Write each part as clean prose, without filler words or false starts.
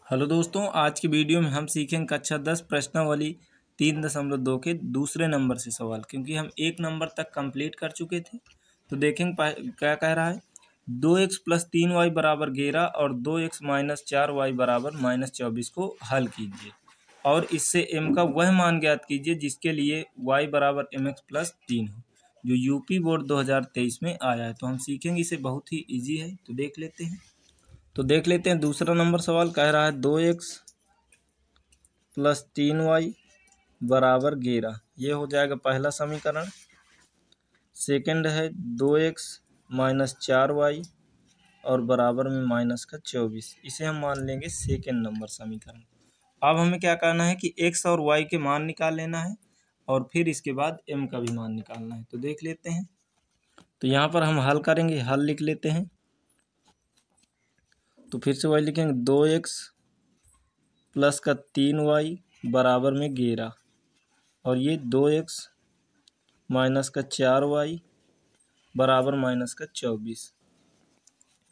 Hello दोस्तों, आज की वीडियो में हम सीखेंगे कक्षा 10 प्रश्नावली 3.2 के दूसरे नंबर से सवाल। क्योंकि हम एक नंबर तक कंप्लीट कर चुके थे तो देखेंगे क्या कह रहा है। 2x + 3y बराबर 11 और 2x - 4y बराबर -24 को हल कीजिए और इससे m का वह मान ज्ञात कीजिए जिसके लिए y बराबर mx + 3 हो, जो यूपी बोर्ड 2023 में आया है। तो हम सीखेंगे, इसे बहुत ही ईजी है, तो देख लेते हैं। तो देख लेते हैं दूसरा नंबर सवाल कह रहा है 2x + 3y बराबर 11। ये हो जाएगा पहला समीकरण। सेकंड है 2x - 4y और बराबर में -24। इसे हम मान लेंगे सेकंड नंबर समीकरण। अब हमें क्या करना है कि x और y के मान निकाल लेना है और फिर इसके बाद m का भी मान निकालना है। तो देख लेते हैं। तो यहाँ पर हम हल करेंगे, हल लिख लेते हैं। तो फिर से वही लिखेंगे 2x + 3y बराबर में 11 और ये 2x - 4y बराबर -24।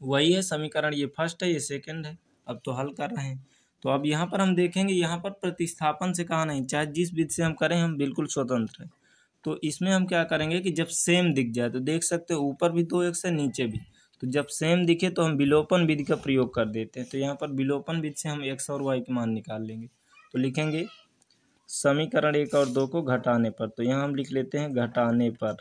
वही है समीकरण, ये फर्स्ट है, ये सेकंड है। अब तो हल कर रहे हैं। तो अब यहाँ पर हम देखेंगे, यहाँ पर प्रतिस्थापन से कहा नहीं, चाहे जिस विधि से हम करें हम बिल्कुल स्वतंत्र हैं। तो इसमें हम क्या करेंगे कि जब सेम दिख जाए, तो देख सकते हो ऊपर भी 2x है नीचे भी, तो जब सेम दिखे तो हम विलोपन विधि का प्रयोग कर देते हैं। तो यहाँ पर विलोपन विधि से हम x और y के मान निकाल लेंगे। तो लिखेंगे समीकरण 1 और 2 को घटाने पर। तो यहाँ हम लिख लेते हैं घटाने पर।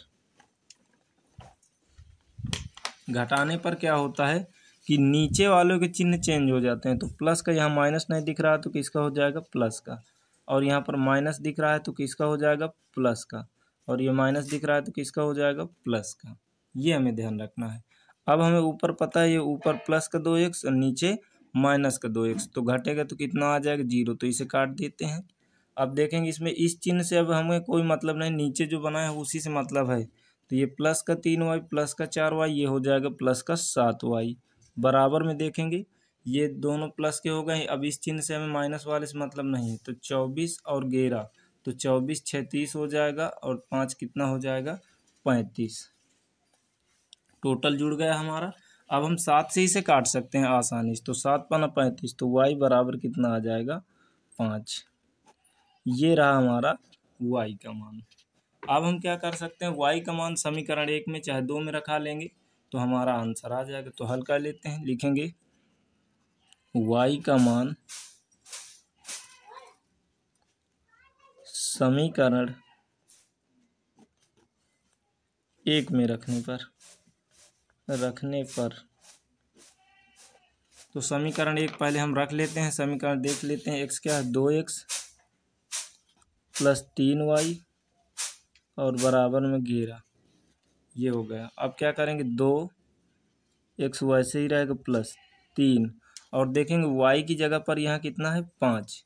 घटाने पर क्या होता है कि नीचे वालों के चिन्ह चेंज हो जाते हैं। तो प्लस का यहाँ माइनस नहीं दिख रहा है तो किसका हो जाएगा, प्लस का। और यहाँ पर माइनस दिख रहा है तो किसका हो जाएगा, प्लस का। और ये माइनस दिख रहा है तो किसका हो जाएगा, प्लस का। ये हमें ध्यान रखना है। अब हमें ऊपर पता है, ये ऊपर प्लस का 2x और नीचे माइनस का 2x, तो घटेगा तो कितना आ जाएगा, 0। तो इसे काट देते हैं। अब देखेंगे इसमें इस चिन्ह से अब हमें कोई मतलब नहीं, नीचे जो बना है उसी से मतलब है। तो ये प्लस का 3y प्लस का 4y, ये हो जाएगा प्लस का 7y। बराबर में देखेंगे ये दोनों प्लस के हो गए। अब इस चिन्ह से हमें माइनस वाले से मतलब नहीं है। तो 24 और 11, तो 24 36 हो जाएगा और 5 कितना हो जाएगा, 35। टोटल जुड़ गया हमारा। अब हम 7 से इसे काट सकते हैं आसानी से। तो 7 × 35, तो y बराबर कितना आ जाएगा, 5। ये रहा हमारा y का मान। अब हम क्या कर सकते हैं, y का मान समीकरण 1 में चाहे 2 में रखा लेंगे तो हमारा आंसर आ जाएगा। तो हल कर लेते हैं, लिखेंगे y का मान समीकरण 1 में रखने पर तो समीकरण 1 पहले हम रख लेते हैं। समीकरण देख लेते हैं। x क्या है, 2x + 3y और बराबर में 11। ये हो गया। अब क्या करेंगे, 2x वैसे ही रहेगा प्लस 3 और देखेंगे y की जगह पर यहाँ कितना है, 5।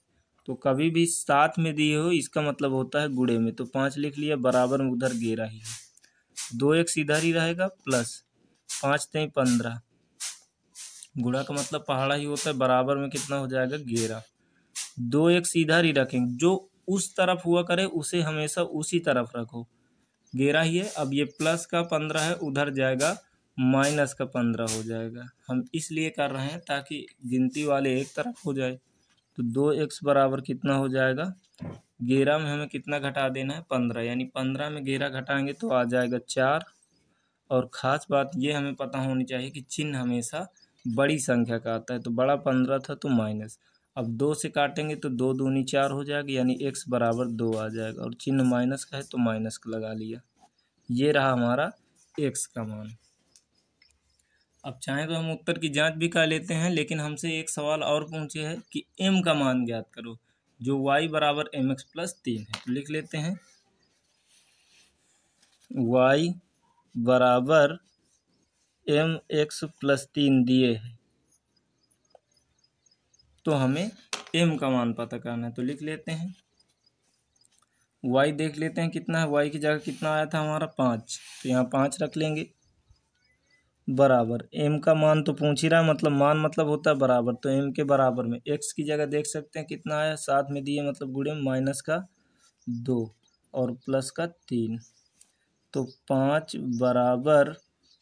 तो कभी भी साथ में दिए हो इसका मतलब होता है गुणे में। तो 5 लिख लिया, बराबर में उधर 11 ही है। 2x इधर ही रहेगा प्लस 5 3 15, गुणा का मतलब पहाड़ा ही होता है। बराबर में कितना हो जाएगा, 11। 2x इधर ही रखेंगे, जो उस तरफ हुआ करे उसे हमेशा उसी तरफ रखो। 11 ही है। अब ये प्लस का 15 है, उधर जाएगा माइनस का 15 हो जाएगा। हम इसलिए कर रहे हैं ताकि गिनती वाले एक तरफ हो जाए। तो 2x बराबर कितना हो जाएगा, 11 में हमें कितना घटा देना है, 15। यानी 15 में 11 घटाएंगे तो आ जाएगा 4। और ख़ास बात ये हमें पता होनी चाहिए कि चिन्ह हमेशा बड़ी संख्या का आता है। तो बड़ा 15 था तो माइनस। अब 2 से काटेंगे तो 2 दूनी 4 हो जाएगा, यानी x बराबर 2 आ जाएगा। और चिन्ह माइनस का है तो माइनस का लगा लिया। ये रहा हमारा x का मान। अब चाहें तो हम उत्तर की जांच भी कर लेते हैं, लेकिन हमसे एक सवाल और पूछे है कि m का मान ज्ञात करो, जो y बराबर mx + 3 है। तो लिख लेते हैं y बराबर mx + 3 दिए है, तो हमें m का मान पता करना है। तो लिख लेते हैं y देख लेते हैं कितना है। y की जगह कितना आया था हमारा, 5। तो यहाँ 5 रख लेंगे, बराबर m का मान तो पूछ ही रहा है, मतलब मान मतलब होता है बराबर। तो m के बराबर में x की जगह देख सकते हैं कितना आया, साथ में दिए मतलब गुणे माइनस का 2 और प्लस का 3। तो 5 बराबर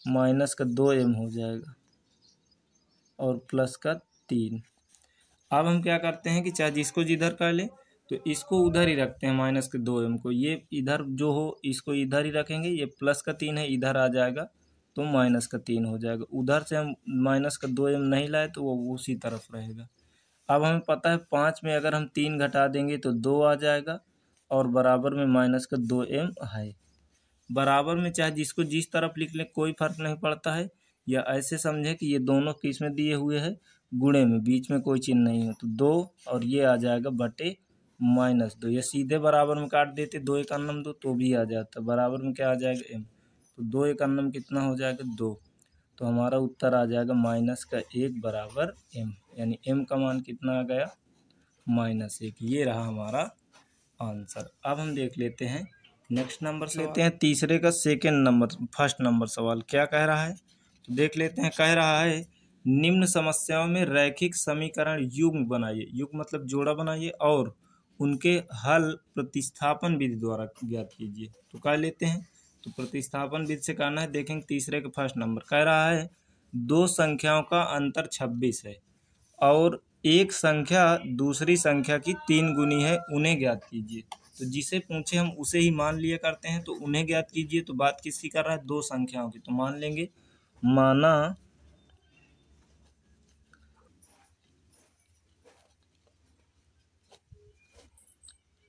माइनस का 2m हो जाएगा और प्लस का 3। अब हम क्या करते हैं कि चाहे जिसको जिधर कर ले तो इसको उधर ही रखते हैं माइनस के 2m को, ये इधर जो हो इसको इधर ही रखेंगे, ये प्लस का 3 है इधर आ जाएगा तो माइनस का 3 हो जाएगा। उधर से हम माइनस का 2m नहीं लाए तो वो उसी तरफ रहेगा। अब हमें पता है 5 में अगर हम 3 घटा देंगे तो 2 आ जाएगा और बराबर में माइनस का 2m है। बराबर में चाहे जिसको जिस तरफ लिख लें कोई फर्क नहीं पड़ता है, या ऐसे समझे कि ये दोनों किस में दिए हुए हैं, गुणे में, बीच में कोई चिन्ह नहीं है तो 2 और ये आ जाएगा बटे -2। ये सीधे बराबर में काट देते 2 एक अन्नम 2 तो भी आ जाता, बराबर में क्या आ जाएगा m, तो 2 एक अन्नम कितना हो जाएगा 2, तो हमारा उत्तर आ जाएगा -1 बराबर m, यानी m का मान कितना आ गया -1। ये रहा हमारा आंसर। अब हम देख लेते हैं नेक्स्ट नंबर से, लेते हैं तीसरे का सेकंड नंबर फर्स्ट नंबर सवाल क्या कह रहा है, तो देख लेते हैं। कह रहा है निम्न समस्याओं में रैखिक समीकरण युग्म बनाइए, युग्म मतलब जोड़ा बनाइए और उनके हल प्रतिस्थापन विधि द्वारा ज्ञात कीजिए। तो कह लेते हैं, तो प्रतिस्थापन विधि से करना है। देखेंगे तीसरे का फर्स्ट नंबर कह रहा है दो संख्याओं का अंतर 26 है और एक संख्या दूसरी संख्या की 3 गुनी है, उन्हें ज्ञात कीजिए। तो जिसे पूछे हम उसे ही मान लिया करते हैं, तो उन्हें ज्ञात कीजिए तो बात किसकी कर रहा है, दो संख्याओं की। तो मान लेंगे, माना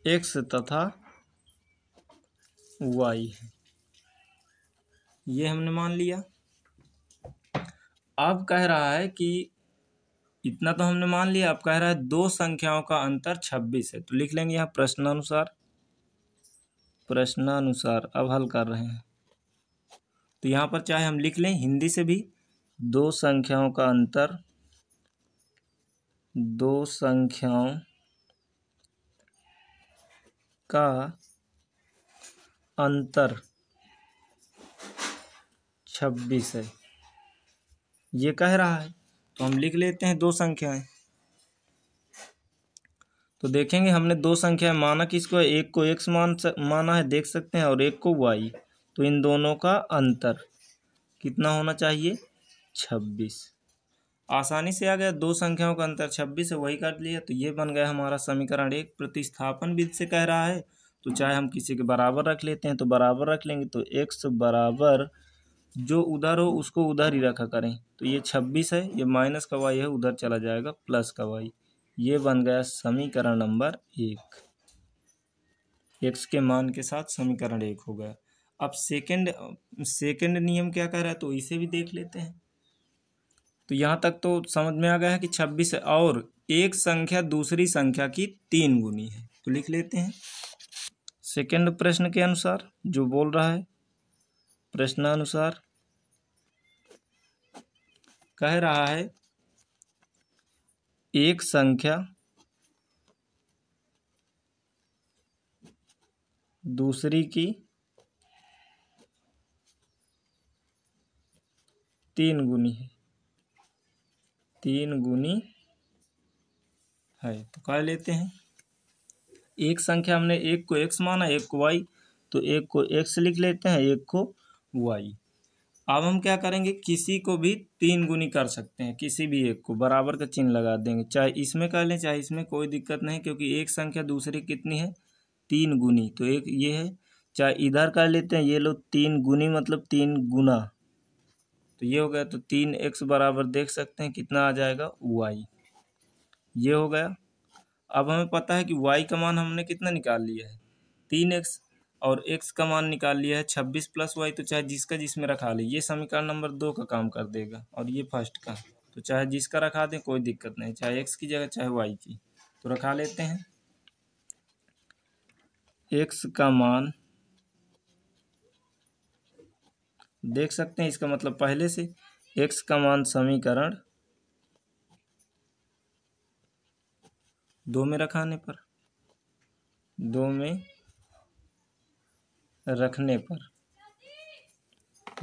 x तथा y है, ये हमने मान लिया। अब कह रहा है कि इतना तो हमने मान लिया, अब कह रहा है दो संख्याओं का अंतर 26 है, तो लिख लेंगे यहाँ प्रश्नानुसार। प्रश्नानुसार अब हल कर रहे हैं, तो यहाँ पर चाहे हम लिख लें हिंदी से भी, दो संख्याओं का अंतर, दो संख्याओं का अंतर 26 है, ये कह रहा है। तो हम लिख लेते हैं दो संख्याएं। तो देखेंगे हमने दो संख्याएं माना किसको है, एक को x माना है देख सकते हैं और एक को y, तो इन दोनों का अंतर कितना होना चाहिए 26। आसानी से आ गया, दो संख्याओं का अंतर 26 है, वही कर लिया। तो ये बन गया हमारा समीकरण 1। प्रतिस्थापन विधि से कह रहा है तो चाहे हम किसी के बराबर रख लेते हैं, तो बराबर रख लेंगे तो x बराबर जो उधर हो उसको उधर ही रखा करें। तो ये 26 है, ये माइनस का y है, उधर चला जाएगा प्लस का y। ये बन गया समीकरण नंबर 1, x के मान के साथ समीकरण 1 हो गया। अब सेकंड नियम क्या कह रहा है, तो इसे भी देख लेते हैं। तो यहाँ तक तो समझ में आ गया है कि 26 है और एक संख्या दूसरी संख्या की 3 गुनी है, तो लिख लेते हैं। सेकंड प्रश्न के अनुसार जो बोल रहा है, प्रश्नानुसार कह रहा है एक संख्या दूसरी की 3 गुनी है, 3 गुनी है, तो कह लेते हैं। एक संख्या हमने एक को x माना, एक को y, तो एक को x लिख लेते हैं, एक को y। अब हम क्या करेंगे, किसी को भी 3 गुनी कर सकते हैं, किसी भी एक को बराबर का चिन्ह लगा देंगे, चाहे इसमें कर लें चाहे इसमें, कोई दिक्कत नहीं, क्योंकि एक संख्या दूसरी कितनी है 3 गुनी। तो एक ये है, चाहे इधर कर लेते हैं, ये लो 3 गुनी मतलब 3 गुना, तो ये हो गया। तो 3x बराबर देख सकते हैं कितना आ जाएगा y, ये हो गया। अब हमें पता है कि y का मान हमने कितना निकाल लिया है 3x, और x का मान निकाल लिया है 26 प्लस y, तो चाहे जिसका जिसमें रखा ले, ये समीकरण नंबर 2 का काम कर देगा और ये फर्स्ट का, तो चाहे जिसका रखा दें कोई दिक्कत नहीं, चाहे x की जगह चाहे y की, तो रखा लेते हैं। x का मान देख सकते हैं, इसका मतलब पहले से x का मान समीकरण 2 में रखाने पर, 2 में रखने पर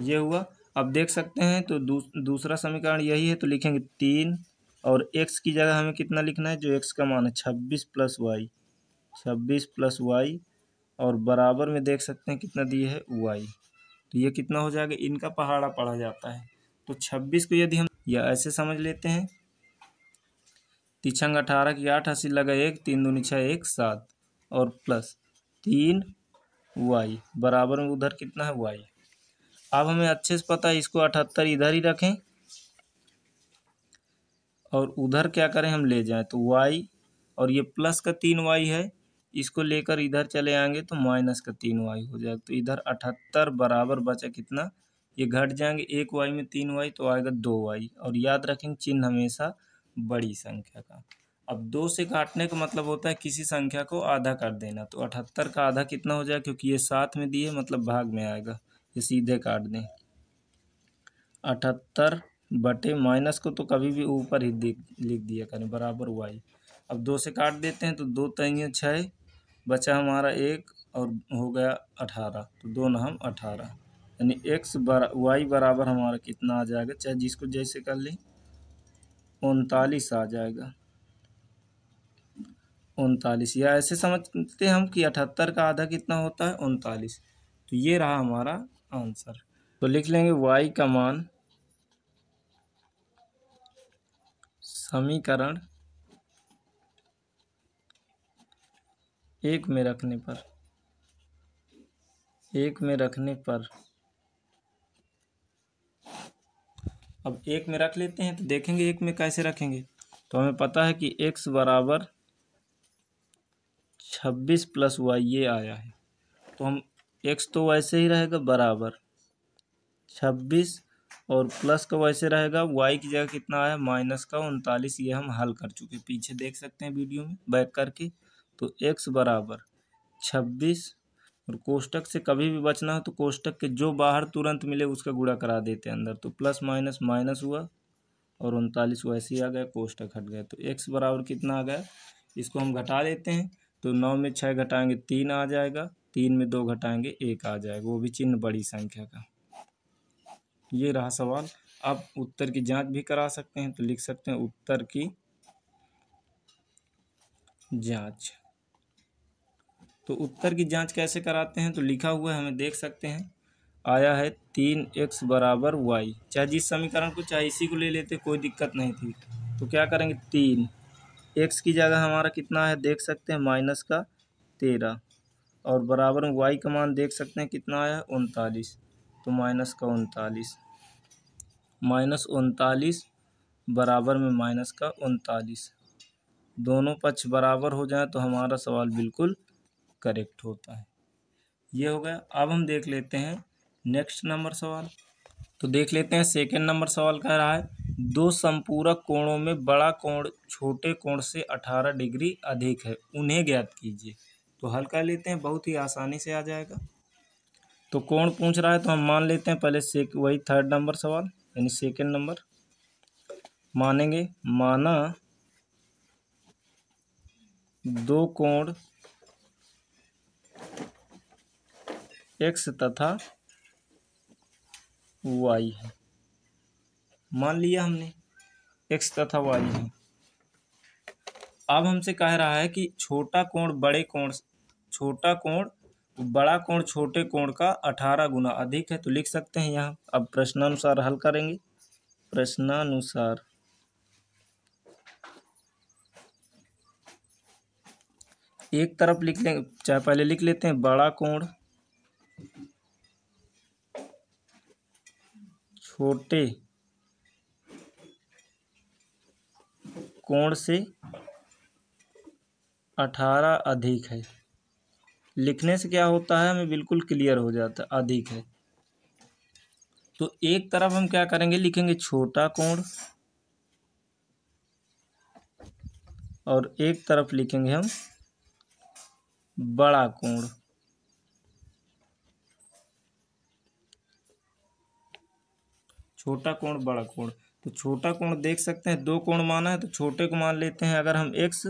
ये हुआ। अब देख सकते हैं तो दूसरा समीकरण यही है, तो लिखेंगे 3 और x की जगह हमें कितना लिखना है, जो x का मान है 26 प्लस वाई, 26 प्लस वाई, और बराबर में देख सकते हैं कितना दिए है y, तो ये कितना हो जाएगा, इनका पहाड़ा पड़ा जाता है। तो 26 को यदि हम या ऐसे समझ लेते हैं तिछंग 18 की 8, 80 लगा 1, 3 दूनी 6, 1 7 और प्लस 3 वाई बराबर में उधर कितना है वाई। अब हमें अच्छे से पता है इसको 78 इधर ही रखें और उधर क्या करें हम ले जाएं तो वाई और ये प्लस का 3 वाई है, इसको लेकर इधर चले आएंगे तो माइनस का 3 वाई हो जाएगा। तो इधर 78 बराबर बचा कितना, ये घट जाएंगे 1 वाई में 3 वाई तो आएगा 2 वाई। और याद रखेंगे चिन्ह हमेशा बड़ी संख्या का। अब 2 से काटने का मतलब होता है किसी संख्या को आधा कर देना। तो 78 का आधा कितना हो जाएगा, क्योंकि ये साथ में दिए मतलब भाग में आएगा, ये सीधे काट दें। 78 बटे माइनस को तो कभी भी ऊपर ही लिख दिया करें बराबर वाई। अब 2 से काट देते हैं तो 2 3 6 बचा हमारा 1 और हो गया 18, तो 2 9 18 यानी वाई बराबर हमारा कितना आ जाएगा, चाहे जिसको जैसे कर लें 39 आ जाएगा। 39 या ऐसे समझते हम कि 78 का आधा कितना होता है 39। तो ये रहा हमारा आंसर। तो लिख लेंगे वाई का मान समीकरण 1 में रखने पर अब 1 में रख लेते हैं। तो देखेंगे 1 में कैसे रखेंगे। तो हमें पता है कि x बराबर 26 प्लस वाई ये आया है, तो हम x तो वैसे ही रहेगा बराबर 26 और प्लस का वैसे रहेगा, y की जगह कितना आया माइनस का 39। ये हम हल कर चुके, पीछे देख सकते हैं वीडियो में बैक करके। तो x बराबर 26 और कोष्टक से कभी भी बचना हो तो कोष्टक के जो बाहर तुरंत मिले उसका गुणा करा देते हैं अंदर। तो प्लस माइनस माइनस हुआ और 39 वैसे ही आ गया, कोष्टक हट गया। तो x बराबर कितना आ गया, इसको हम घटा लेते हैं। तो 9 में 6 घटाएंगे 3 आ जाएगा, 3 में 2 घटाएंगे 1 आ जाएगा, वो भी चिन्ह बड़ी संख्या का। ये रहा सवाल। आप उत्तर की जांच भी करा सकते हैं, तो लिख सकते हैं उत्तर की जांच। तो उत्तर की जांच कैसे कराते हैं, तो लिखा हुआ है हमें देख सकते हैं, आया है 3x बराबर वाई। चाहे जिस समीकरण को चाहे इसी को ले लेते, कोई दिक्कत नहीं थी। तो क्या करेंगे 3 x की जगह हमारा कितना है देख सकते हैं माइनस का 13 और बराबर में y का मान देख सकते हैं कितना आया 39। तो माइनस का 39 -39 बराबर में माइनस का 39, दोनों पक्ष बराबर हो जाए तो हमारा सवाल बिल्कुल करेक्ट होता है। ये हो गया। अब हम देख लेते हैं नेक्स्ट नंबर सवाल। तो देख लेते हैं सेकंड नंबर सवाल कह रहा है, दो संपूरक कोणों में बड़ा कोण छोटे कोण से 18 डिग्री अधिक है, उन्हें ज्ञात कीजिए। तो हल कर लेते हैं, बहुत ही आसानी से आ जाएगा। तो कोण पूछ रहा है तो हम मान लेते हैं पहले से वही थर्ड नंबर सवाल यानी सेकंड नंबर मानेंगे। माना दो कोण x तथा y है, मान लिया हमने x तथा y है। अब हमसे कह रहा है कि छोटा कोण बड़ा कोण छोटे कोण का 18 गुना अधिक है। तो लिख सकते हैं यहाँ। अब प्रश्नानुसार हल करेंगे। प्रश्नानुसार एक तरफ लिख लेंगे, चाहे पहले लिख लेते हैं बड़ा कोण छोटे कोण से 18 अधिक है। लिखने से क्या होता है हमें बिल्कुल क्लियर हो जाता है, अधिक है। तो एक तरफ हम क्या करेंगे, लिखेंगे छोटा कोण और एक तरफ लिखेंगे हम बड़ा कोण। छोटा कोण बड़ा कोण। तो छोटा कोण देख सकते हैं दो कोण माना है, तो छोटे को मान लेते हैं अगर हम x,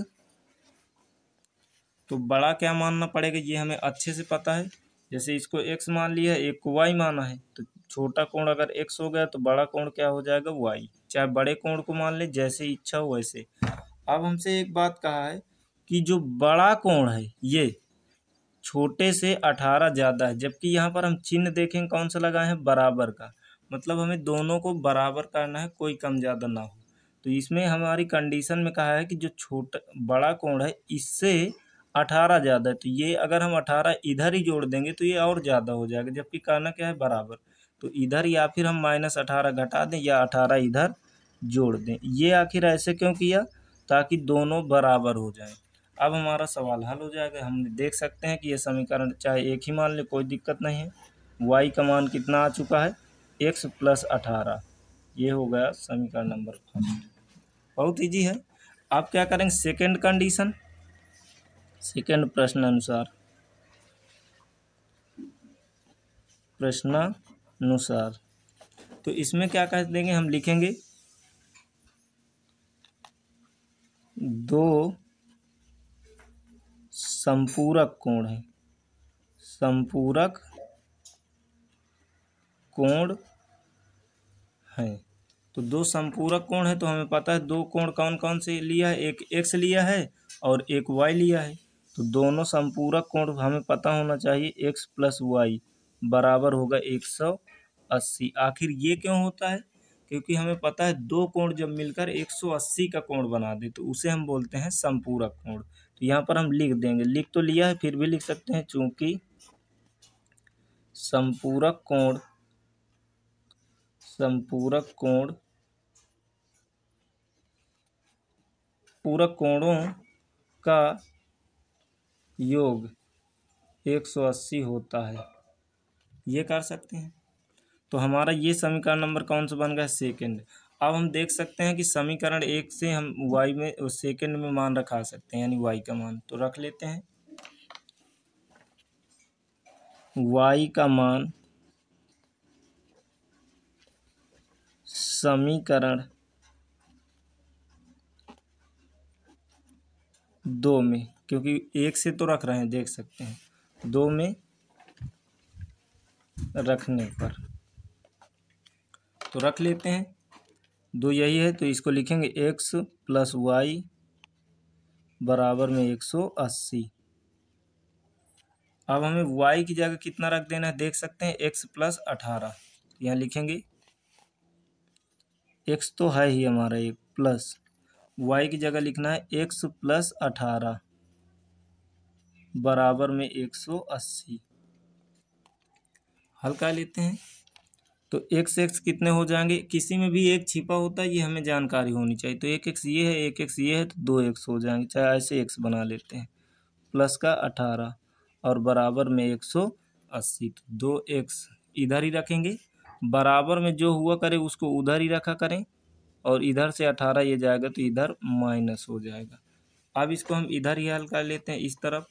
तो बड़ा क्या मानना पड़ेगा ये हमें अच्छे से पता है। जैसे इसको x मान लिया है, एक को y माना है, तो छोटा कोण अगर x हो गया तो बड़ा कोण क्या हो जाएगा y। चाहे बड़े कोण को मान ले, जैसे इच्छा हो वैसे। अब हमसे एक बात कहा है कि जो बड़ा कोण है ये छोटे से 18 ज़्यादा है, जबकि यहाँ पर हम चिन्ह देखें कौन सा लगाए हैं बराबर का, मतलब हमें दोनों को बराबर करना है, कोई कम ज़्यादा ना हो। तो इसमें हमारी कंडीशन में कहा है कि जो छोटा बड़ा कोण है इससे 18 ज़्यादा है, तो ये अगर हम 18 इधर ही जोड़ देंगे तो ये और ज़्यादा हो जाएगा, जबकि कहना क्या है बराबर। तो इधर या फिर हम -18 घटा दें या 18 इधर जोड़ दें। ये आखिर ऐसे क्यों किया, ताकि दोनों बराबर हो जाएं। अब हमारा सवाल हल हो जाएगा। हम देख सकते हैं कि ये समीकरण चाहे एक ही मान ले, कोई दिक्कत नहीं है। y का मान कितना आ चुका है, x + 18। ये हो गया समीकरण नंबर 1। बहुत ईजी है। आप क्या करेंगे, सेकेंड कंडीशन, सेकेंड प्रश्नानुसार। तो इसमें क्या कह देंगे, हम लिखेंगे दो संपूरक कोण है, संपूरक कोण है। तो दो संपूरक कोण है, तो हमें पता है दो कोण कौन कौन से लिया है, एक x लिया है और एक y लिया है। तो दोनों संपूरक कोण हमें पता होना चाहिए, x + y बराबर होगा 180। आखिर ये क्यों होता है, क्योंकि हमें पता है दो कोण जब मिलकर 180 का कोण बना दे तो उसे हम बोलते हैं संपूरक कोण। तो यहाँ पर हम लिख देंगे, लिख तो लिया है फिर भी लिख सकते हैं, चूंकि संपूरक कोण पूरक कोणों का योग 180 होता है, ये कर सकते हैं। तो हमारा ये समीकरण नंबर कौन सा बन गया, सेकंड। अब हम देख सकते हैं कि समीकरण 1 से हम y में सेकंड में मान रखा सकते हैं, यानी y का मान तो रख लेते हैं। y का मान समीकरण 2 में, क्योंकि 1 से तो रख रहे हैं, देख सकते हैं 2 में रखने पर तो रख लेते हैं। 2 यही है, तो इसको लिखेंगे x + y बराबर में 180। अब हमें y की जगह कितना रख देना है, देख सकते हैं x + 18। यहाँ लिखेंगे x तो है ही हमारा एक, प्लस y की जगह लिखना है x + 18 बराबर में 180। हल कर लेते हैं। तो x कितने हो जाएंगे, किसी में भी एक छिपा होता है, ये हमें जानकारी होनी चाहिए। तो एक x ये है, एक x ये है, तो 2x हो जाएंगे, चाहे ऐसे x बना लेते हैं, प्लस का 18 और बराबर में 180। तो 2x इधर ही रखेंगे, बराबर में जो हुआ करे उसको उधर ही रखा करें, और इधर से 18 ये जाएगा तो इधर माइनस हो जाएगा। अब इसको हम इधर ही हल कर लेते हैं इस तरफ।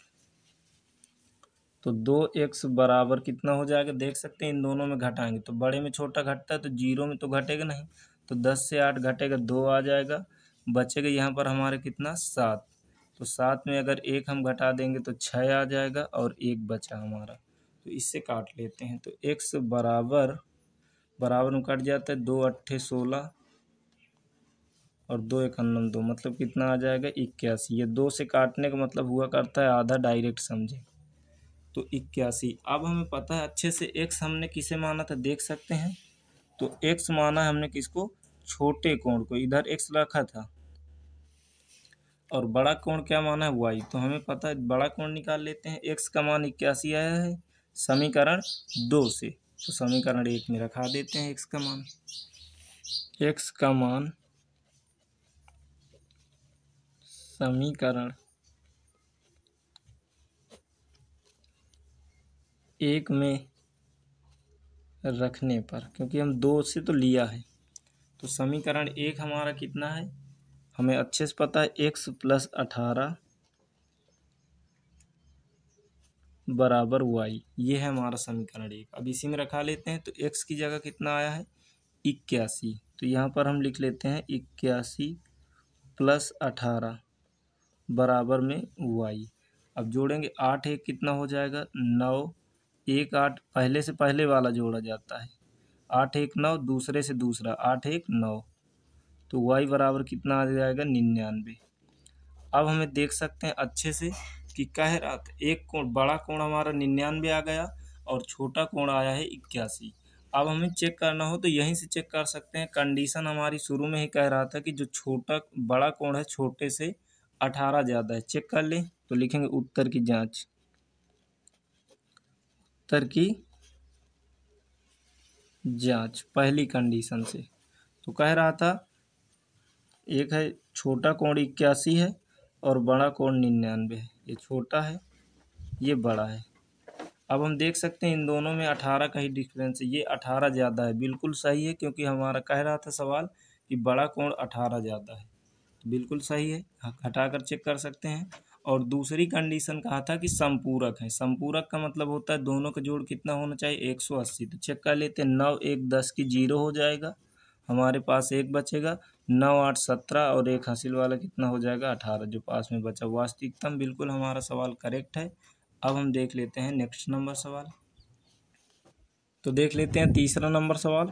तो 2x बराबर कितना हो जाएगा, देख सकते हैं इन दोनों में घटाएंगे तो बड़े में छोटा घटता है, तो 0 में तो घटेगा नहीं, तो 10 से 8 घटेगा, 2 आ जाएगा, बचेगा यहाँ पर हमारे कितना 7। तो 7 में अगर 1 हम घटा देंगे तो 6 आ जाएगा, और 1 बचा हमारा, तो इससे काट लेते हैं। तो x बराबर में कट जाता है, 2 8 16 और 2 1 2, मतलब कितना आ जाएगा 81। ये 2 से काटने का मतलब हुआ करता है आधा, डायरेक्ट समझे तो 81। अब हमें पता है अच्छे से x हमने किसे माना था, देख सकते हैं। तो x माना है हमने किसको, छोटे कोण को, इधर x रखा था, और बड़ा कोण क्या माना है, y। तो हमें पता है बड़ा कोण निकाल लेते हैं। x का मान 81 आया है समीकरण 2 से, तो समीकरण 1 में रखा देते हैं x का मान। x का मान समीकरण 1 में रखने पर, क्योंकि हम 2 से तो लिया है, तो समीकरण 1 हमारा कितना है, हमें अच्छे से पता है x + 18 बराबर y। ये है हमारा समीकरण 1। अब इसी में रखा लेते हैं। तो x की जगह कितना आया है, 81। तो यहाँ पर हम लिख लेते हैं 81 + 18 बराबर में y। अब जोड़ेंगे, 8 1 कितना हो जाएगा, 9। 1 8 पहले से पहले वाला जोड़ा जाता है, 8 1 9, दूसरे से दूसरा, 8 1 9। तो y बराबर कितना आ जाएगा, 99। अब हमें देख सकते हैं अच्छे से कि कह रहा था एक कोण, बड़ा कोण हमारा 99 आ गया और छोटा कोण आया है 81। अब हमें चेक करना हो तो यहीं से चेक कर सकते हैं। कंडीशन हमारी शुरू में ही कह रहा था कि जो बड़ा कोण है छोटे से 18 ज़्यादा है। चेक कर लें तो लिखेंगे उत्तर की जांच। उत्तर की जांच पहली कंडीशन से तो कह रहा था एक है छोटा कोण 81 है और बड़ा कोण 99 है। ये छोटा है, ये बड़ा है। अब हम देख सकते हैं इन दोनों में 18 का ही डिफरेंस है। ये 18 ज़्यादा है, बिल्कुल सही है, क्योंकि हमारा कह रहा था सवाल कि बड़ा कोण 18 ज़्यादा है। तो बिल्कुल सही है, हटाकर चेक कर सकते हैं। और दूसरी कंडीशन कहा था कि संपूरक है। संपूरक का मतलब होता है दोनों का जोड़ कितना होना चाहिए, 180। तो चेक कर लेते हैं। 9 1 10 की 0 हो जाएगा, हमारे पास एक बचेगा। 9 8 17 और एक हासिल वाला कितना हो जाएगा, 18 जो पास में बचा। वास्तविकतम बिल्कुल हमारा सवाल करेक्ट है। अब हम देख लेते हैं नेक्स्ट नंबर सवाल। तो देख लेते हैं तीसरा नंबर सवाल।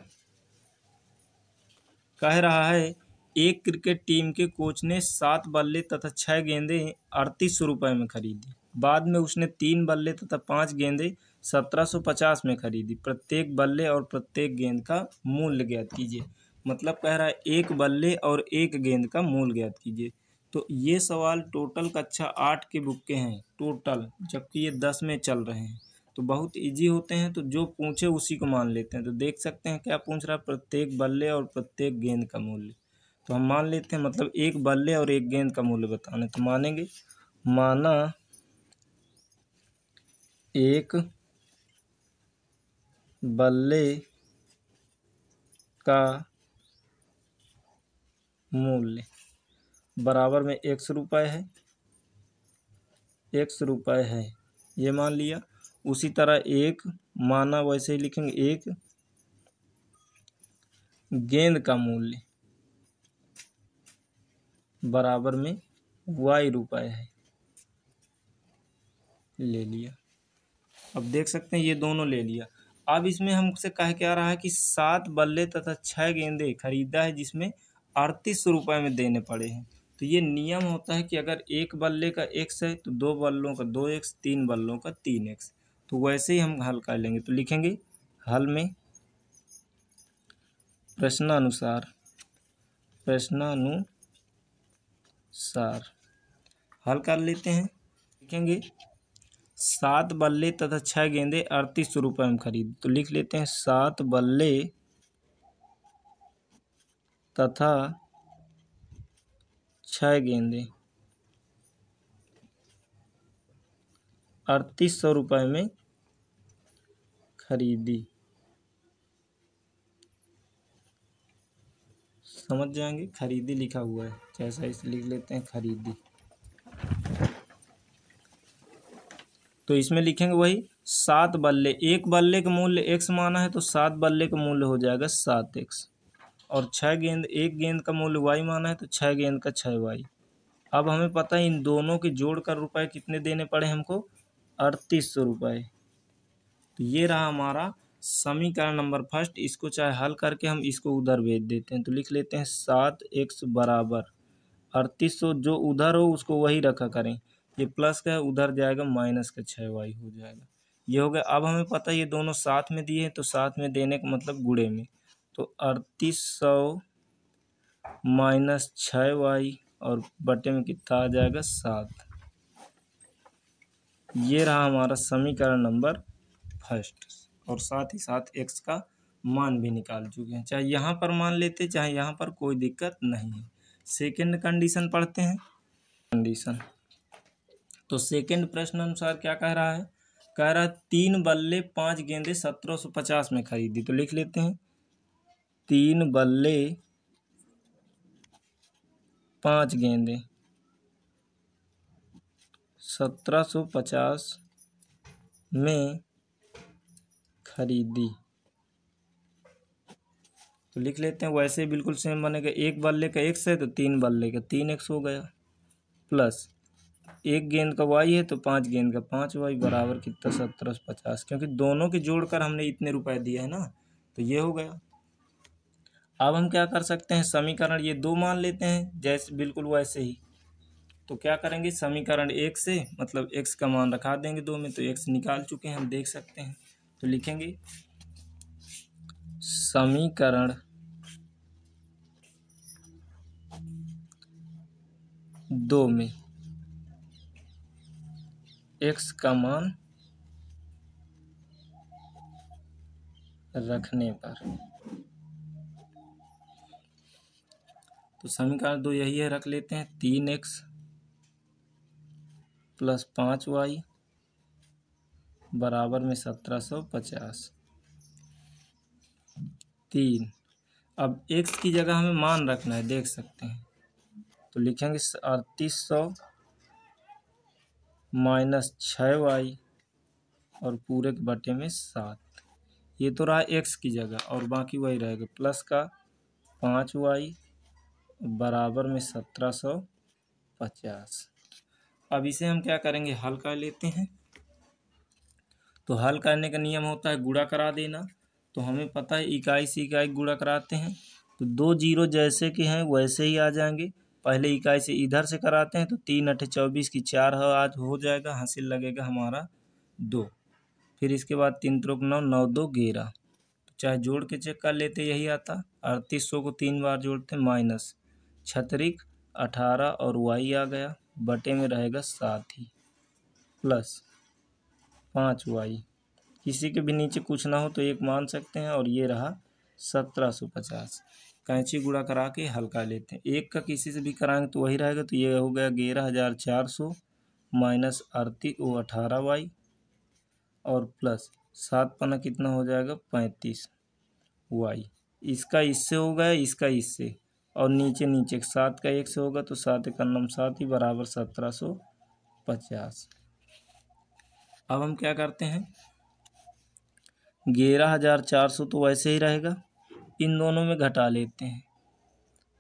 कह रहा है एक क्रिकेट टीम के कोच ने 7 बल्ले तथा 6 गेंदें 3800 रुपये में खरीदी। बाद में उसने 3 बल्ले तथा 5 गेंदें 1750 में खरीदी। प्रत्येक बल्ले और प्रत्येक गेंद का मूल्य ज्ञात कीजिए। मतलब कह रहा है एक बल्ले और एक गेंद का मूल्य ज्ञात कीजिए। तो ये सवाल टोटल कक्षा 8 के बुक के हैं टोटल, जबकि ये 10 में चल रहे हैं। तो बहुत इजी होते हैं, तो जो पूछे उसी को मान लेते हैं। तो देख सकते हैं क्या पूछ रहा है, प्रत्येक बल्ले और प्रत्येक गेंद का मूल्य। तो हम मान लेते हैं, मतलब एक बल्ले और एक गेंद का मूल्य बताना। तो मानेंगे, माना एक बल्ले का मूल्य बराबर में 100 रुपये है, 100 रुपये है, ये मान लिया। उसी तरह एक, माना वैसे ही लिखेंगे, एक गेंद का मूल्य बराबर में y रुपये है, ले लिया। अब देख सकते हैं ये दोनों ले लिया। अब इसमें हमसे कह क्या रहा है कि 7 बल्ले तथा 6 गेंदे खरीदा है, जिसमें 3800 रुपये में देने पड़े हैं। तो ये नियम होता है कि अगर एक बल्ले का x है तो 2 बल्लों का 2x, 3 बल्लों का 3x। तो वैसे ही हम हल कर लेंगे। तो लिखेंगे हल में प्रश्नानुसार हल कर लेते हैं। लिखेंगे 7 बल्ले तथा 6 गेंदे 3800 रुपये में खरीद। तो लिख लेते हैं 7 बल्ले तथा 6 गेंदे 3800 रुपये में खरीदी। समझ जाएंगे, खरीदी लिखा हुआ है, जैसा इसे लिख लेते हैं खरीदी। तो इसमें लिखेंगे वही 7 बल्ले, एक बल्ले का मूल्य x माना है तो 7 बल्ले का मूल्य हो जाएगा 7x। और 6 गेंद, एक गेंद का मूल्य y माना है तो 6 गेंद का 6y। अब हमें पता है इन दोनों के जोड़ कर रुपए कितने देने पड़े हमको, 3800 रुपये। तो ये रहा हमारा समीकरण नंबर फर्स्ट। इसको चाहे हल करके हम इसको उधर भेज देते हैं। तो लिख लेते हैं 7x बराबर 3800, जो उधर हो उसको वही रखा करें। ये प्लस का है, उधर जाएगा माइनस का 6y हो जाएगा। ये हो गया। अब हमें पता है ये दोनों साथ में दिए हैं, तो साथ में देने का मतलब गुणे में। तो 3800 माइनस 6y और बटे में कितना आ जाएगा, 7। ये रहा हमारा समीकरण नंबर फर्स्ट। और साथ ही साथ x का मान भी निकाल चुके हैं। चाहे यहाँ पर मान लेते, चाहे यहाँ पर, कोई दिक्कत नहीं है। सेकंड कंडीशन पढ़ते हैं। कंडीशन तो सेकंड प्रश्न अनुसार क्या कह रहा है, कह रहा है 3 बल्ले 5 गेंदे 1750 में खरीदी। तो लिख लेते हैं 3 बल्ले 5 गेंदे 1750 में खरीदी। तो लिख लेते हैं वैसे बिल्कुल सेम बनेगा। एक बल्ले का x है तो 3 बल्ले का 3x हो गया, प्लस एक गेंद का y है तो 5 गेंद का 5y बराबर कितना, 1750। क्योंकि दोनों के जोड़कर हमने इतने रुपए दिए हैं ना, तो ये हो गया। अब हम क्या कर सकते हैं, समीकरण ये 2 मान लेते हैं, जैसे बिल्कुल वैसे ही। तो क्या करेंगे, समीकरण 1 से मतलब x का मान रखा देंगे 2 में, तो x निकाल चुके हैं हम, देख सकते हैं। तो लिखेंगे समीकरण 2 में x का मान रखने पर, तो समीकरण 2 यही है, रख लेते हैं। 3x + 5y बराबर में 1750। 3, अब x की जगह हमें मान रखना है, देख सकते हैं, तो लिखेंगे 3800 - 6y और पूरे के बटे में 7। ये तो रहा x की जगह, और बाकी वही रहेगा, प्लस का 5y बराबर में 1750। अब इसे हम क्या करेंगे, हल कर लेते हैं। तो हल करने का नियम होता है गुणा करा देना। तो हमें पता है इकाई से इकाई गुणा कराते हैं, तो 2 जीरो जैसे कि हैं वैसे ही आ जाएंगे। पहले इकाई से इधर से कराते हैं, तो 3 × 8 = 24 की 4 आज हो जाएगा, हासिल लगेगा हमारा 2। फिर इसके बाद 3 × 3 = 9, 9 × 2 = 11। तो चाहे जोड़ के चेक कर लेते, यही आता। 3800 को 3 बार जोड़ते, माइनस 36 18 और y आ गया, बटे में रहेगा 7 ही, प्लस 5y। किसी के भी नीचे कुछ ना हो तो एक मान सकते हैं, और ये रहा 1750। कैंची गुणा करा के हल कर लेते हैं। एक का किसी से भी कराएंगे तो वही रहेगा, तो ये हो गया 11400 माइनस 18y और प्लस 7 पना कितना हो जाएगा 35y। इसका इससे हो गया, इसका इससे, और नीचे नीचे 7 का 1 से होगा, तो 7 × 9 = 7 ही, बराबर 1750। अब हम क्या करते हैं, 11400 तो वैसे ही रहेगा, इन दोनों में घटा लेते हैं।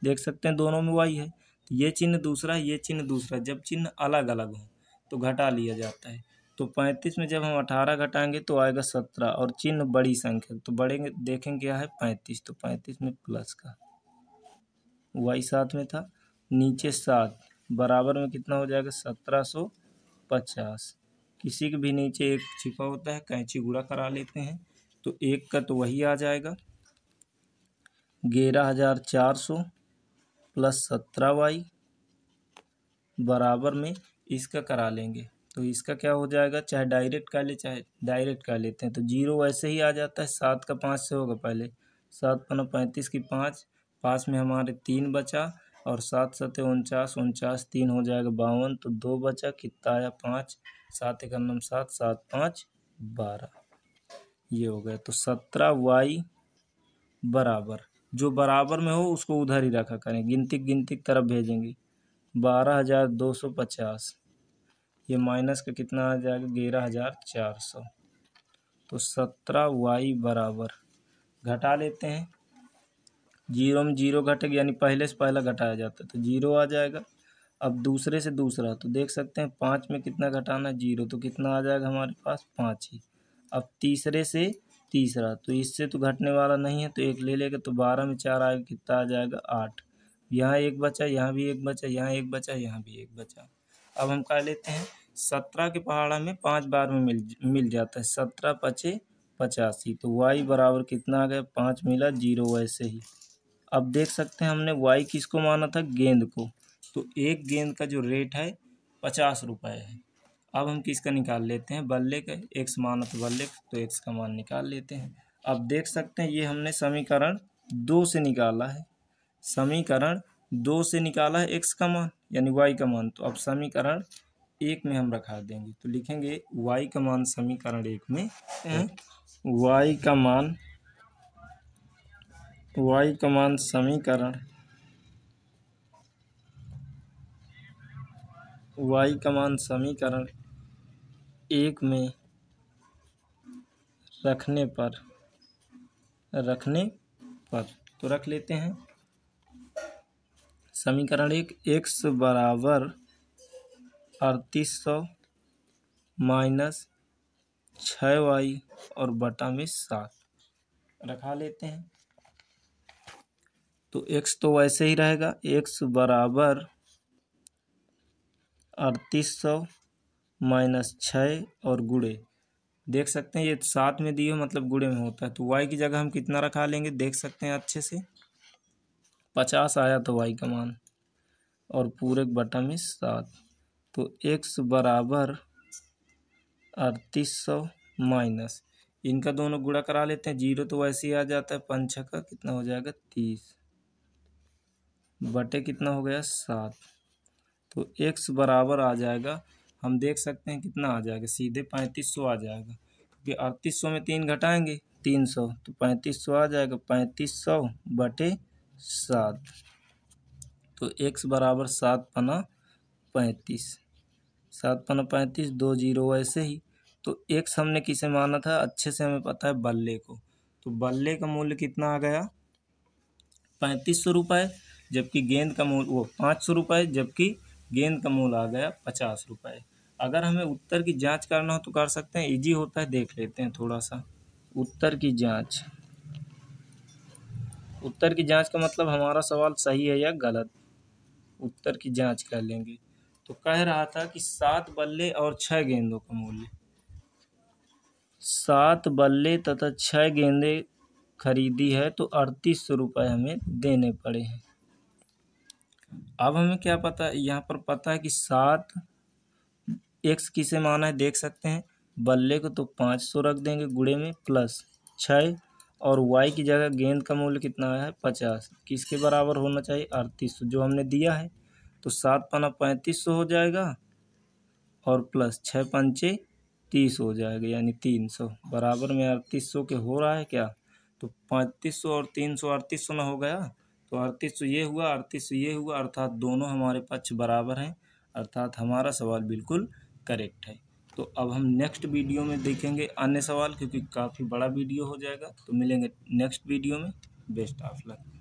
देख सकते हैं दोनों में y है, तो ये चिन्ह दूसरा, ये चिन्ह दूसरा, जब चिन्ह अलग अलग हो तो घटा लिया जाता है। तो 35 में जब हम 18 घटाएंगे तो आएगा 17, और चिन्ह बड़ी संख्या तो बढ़ेंगे, देखेंगे क्या है 35, तो 35 में प्लस का y साथ में था, नीचे 7 बराबर में कितना हो जाएगा 1750। किसी के भी नीचे एक छिपा होता है, कैंची गुणा करा लेते हैं। तो एक का तो वही आ जाएगा 11400 + 17y बराबर में इसका करा लेंगे, तो इसका क्या हो जाएगा, चाहे डायरेक्ट कर ले चाहे डायरेक्ट कर लेते हैं, तो जीरो वैसे ही आ जाता है। 7 का 5 से होगा, पहले 7 × 35 की 5, पास में हमारे 3 बचा, और 7 × 7 = 49, 49 3 हो जाएगा 52, तो 2 बचा, कितना आया 5, 7 × 9 = 7, 7 × 5 = 12। ये हो गया, तो 17y बराबर, जो बराबर में हो उसको उधर ही रखा करें, गिनती तरफ भेजेंगे, 12250। ये माइनस का कितना आ जाएगा 11400। तो 17y बराबर, घटा लेते हैं, जीरो में जीरो घटेगा, यानी पहले से पहला घटाया जाता है, तो जीरो आ जाएगा। अब दूसरे से दूसरा, तो देख सकते हैं 5 में कितना घटाना, जीरो, तो कितना आ जाएगा हमारे पास 5 ही। अब तीसरे से तीसरा, तो इससे तो घटने वाला नहीं है, तो एक ले लेगा, तो 12 में 4 आएगा, कितना आ जाएगा 8। यहाँ एक बचा, यहाँ भी एक बचा, यहाँ एक बचा, यहाँ भी एक बचा। अब हम कर लेते हैं, 17 के पहाड़ा में 5 बार में मिल जाता है, 17 × 5 = 85। तो y बराबर कितना आ गया 5 मिला, जीरो वैसे ही। अब देख सकते हैं हमने y किसको माना था, गेंद को, तो एक गेंद का जो रेट है 50 रुपये है। अब हम किसका निकाल लेते हैं, बल्ले का, x माना तो बल्ले, तो x का मान निकाल लेते हैं। अब देख सकते हैं ये हमने समीकरण 2 से निकाला है, समीकरण 2 से निकाला है x का मान यानी y का मान, तो अब समीकरण 1 में हम रखा देंगे, तो लिखेंगे y का मान समीकरण 1 में, y का मान समीकरण y का मान समीकरण 1 में रखने पर तो रख लेते हैं। समीकरण 1, x बराबर 3800 माइनस 6y और बटा में 7 रखा लेते हैं। तो x तो वैसे ही रहेगा, x बराबर 3800 माइनस 6 और गुणे देख सकते हैं ये साथ में दिए मतलब गुणे में होता है, तो y की जगह हम कितना रखा लेंगे देख सकते हैं अच्छे से, 50 आया तो y का मान, और पूरे बटा में 7, तो x बराबर 3800 माइनस, इनका दोनों गुणा करा लेते हैं, 0 तो वैसे ही आ जाता है, 5 का कितना हो जाएगा 30 बटे कितना हो गया 7, तो x बराबर आ जाएगा, हम देख सकते हैं कितना आ जाएगा, सीधे 3500 आ जाएगा, क्योंकि 3800 में 3 घटाएंगे 300, तो 3500 आ जाएगा, 3500 बटे 7, तो x बराबर 7 पना 35, 7 पना 35, 2 जीरो वैसे ही, तो x हमने किसे माना था, अच्छे से हमें पता है बल्ले को, तो बल्ले का मूल्य कितना आ गया 3500 रुपये, जबकि गेंद का मूल्य वो 500 रुपये, जबकि गेंद का मूल्य आ गया 50 रुपये। अगर हमें उत्तर की जांच करना हो तो कर सकते हैं, इजी होता है, देख लेते हैं थोड़ा सा। उत्तर की जांच, उत्तर की जांच का मतलब हमारा सवाल सही है या गलत, उत्तर की जांच कर लेंगे। तो कह रहा था कि 7 बल्ले और 6 गेंदों का मूल्य, 7 बल्ले तथा 6 गेंदें खरीदी है तो 3800 रुपये हमें देने पड़े हैं। अब हमें क्या पता है, यहाँ पर पता है कि 7 x किसे माना है देख सकते हैं, बल्ले को तो 500 रख देंगे गुणे में, प्लस 6, और y की जगह गेंद का मूल्य कितना है 50, किसके बराबर होना चाहिए 3800 जो हमने दिया है, तो 7 पना 3500 हो जाएगा, और प्लस 6 पंचे 30 हो जाएगा, यानी 300 बराबर में 3800 के हो रहा है क्या, तो 3500 और 300 3800 ना हो गया, तो 3800 ये हुआ 3800 ये हुआ, अर्थात दोनों हमारे पक्ष बराबर हैं, अर्थात हमारा सवाल बिल्कुल करेक्ट है। तो अब हम नेक्स्ट वीडियो में देखेंगे अन्य सवाल, क्योंकि काफ़ी बड़ा वीडियो हो जाएगा, तो मिलेंगे नेक्स्ट वीडियो में। Best of luck.